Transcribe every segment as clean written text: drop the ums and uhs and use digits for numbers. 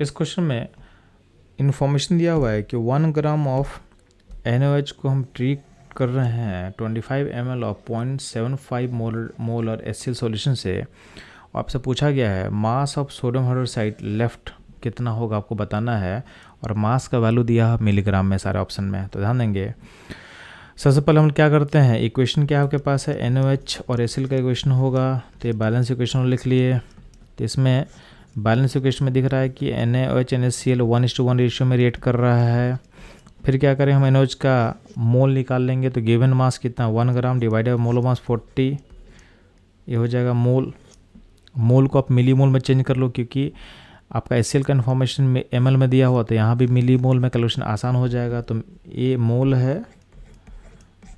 इस क्वेश्चन में इन्फॉर्मेशन दिया हुआ है कि 1 ग्राम ऑफ NaOH को हम ट्रीट कर रहे हैं 25 ml of 0.75 molar HCl solution से। आपसे पूछा गया है mass of sodium hydroxide left कितना होगा, आपको बताना है, और मास का वैल्यू दिया है मिलीग्राम में सारे ऑप्शन में। तो ध्यान देंगे, सबसे पहले हम क्या करते हैं, इक्वेशन क्या आपके पास है, NaOH और HCl का इक्वेशन होगा, तो ये बैलेंस इक्वेशन लिख लिए। तो इसमें बैलेंस इक्वेशन में दिख रहा है कि NaOH NaCl 1:1 रेशियो में रिएक्ट कर रहा है। फिर क्या करें, हम NaOH का मोल निकाल लेंगे। तो गिवन मास कितना, 1 ग्राम डिवाइडेड बाय मोल मास 40, ये हो जाएगा मोल। मोल को आप मिली मोल में चेंज कर लो, क्योंकि आपका HCl का इन्फॉर्मेशन में ml में दिया हुआ, तो यहाँ भी मिली मोल में कैलकुलेशन आसान हो जाएगा। तो ये मोल है,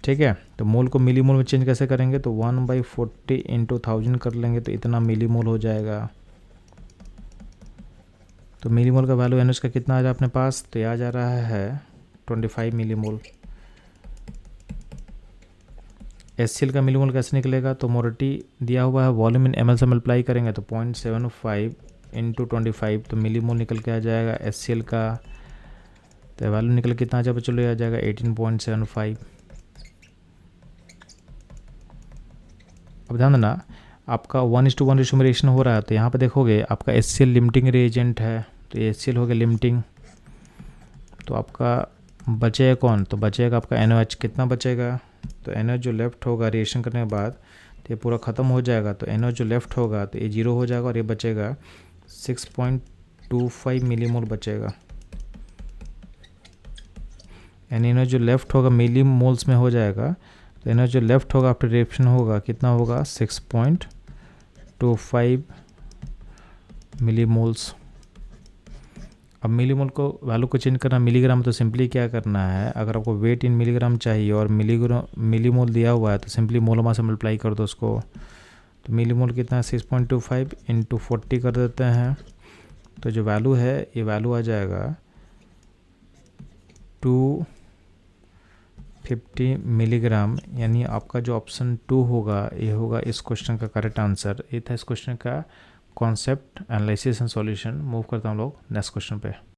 ठीक है। तो मोल को मिली मोल में चेंज कैसे करेंगे, तो 1/40 इंटू 1000 कर लेंगे, तो इतना मिली मोल हो जाएगा। तो मिली मोल का वैल्यू NaOH का कितना आ जाए अपने पास, तो ये आ जा रहा है 25 मिली मोल। HCl का मिली मोल कैसे निकलेगा, तो मोरिटी दिया हुआ है, वॉल्यूम इन ml से मल्टीप्लाई करेंगे तो 0.75 इंटू 25, तो मिली मोल निकल के आ जाएगा HCl का। तो वैल्यू निकल कितना आ जाए, चलो आ जाएगा 18.75। अब ध्यान देना, आपका 1:1 रेशियो में रिएक्शन हो रहा है, तो यहाँ पे देखोगे आपका HCl लिमिटिंग रिएजेंट है, तो ये HCl हो गया लिमिटिंग। तो आपका बचेगा कौन, तो बचेगा आपका NaOH। कितना बचेगा, तो NaOH जो लेफ्ट होगा रिएक्शन करने के बाद, तो ये पूरा ख़त्म हो जाएगा। तो NaOH जो लेफ्ट होगा तो ये 0 हो जाएगा, और ये बचेगा 6.25 मिली मोल बचेगा। यानी NaOH जो लेफ्ट होगा मिली मोल्स में हो जाएगा, तो NaOH जो लेफ्ट होगा आफ्टर रिएक्शन होगा कितना होगा, 6.25 मिली मोल्स। अब मिली मोल को वैल्यू को चेंज करना मिलीग्राम, तो सिंपली क्या करना है, अगर आपको वेट इन मिलीग्राम चाहिए और मिली मोल दिया हुआ है, तो सिंपली मोल से मल्टीप्लाई कर दो उसको। तो मिली मोल कितना है, 6.25 इंटू 40 कर देते हैं, तो जो वैल्यू है ये वैल्यू आ जाएगा 250 मिलीग्राम। यानी आपका जो ऑप्शन 2 होगा ये होगा इस क्वेश्चन का करेक्ट आंसर। ये था इस क्वेश्चन का concept, analysis and solution. Move करता हूँ लोग नेक्स्ट क्वेश्चन पे।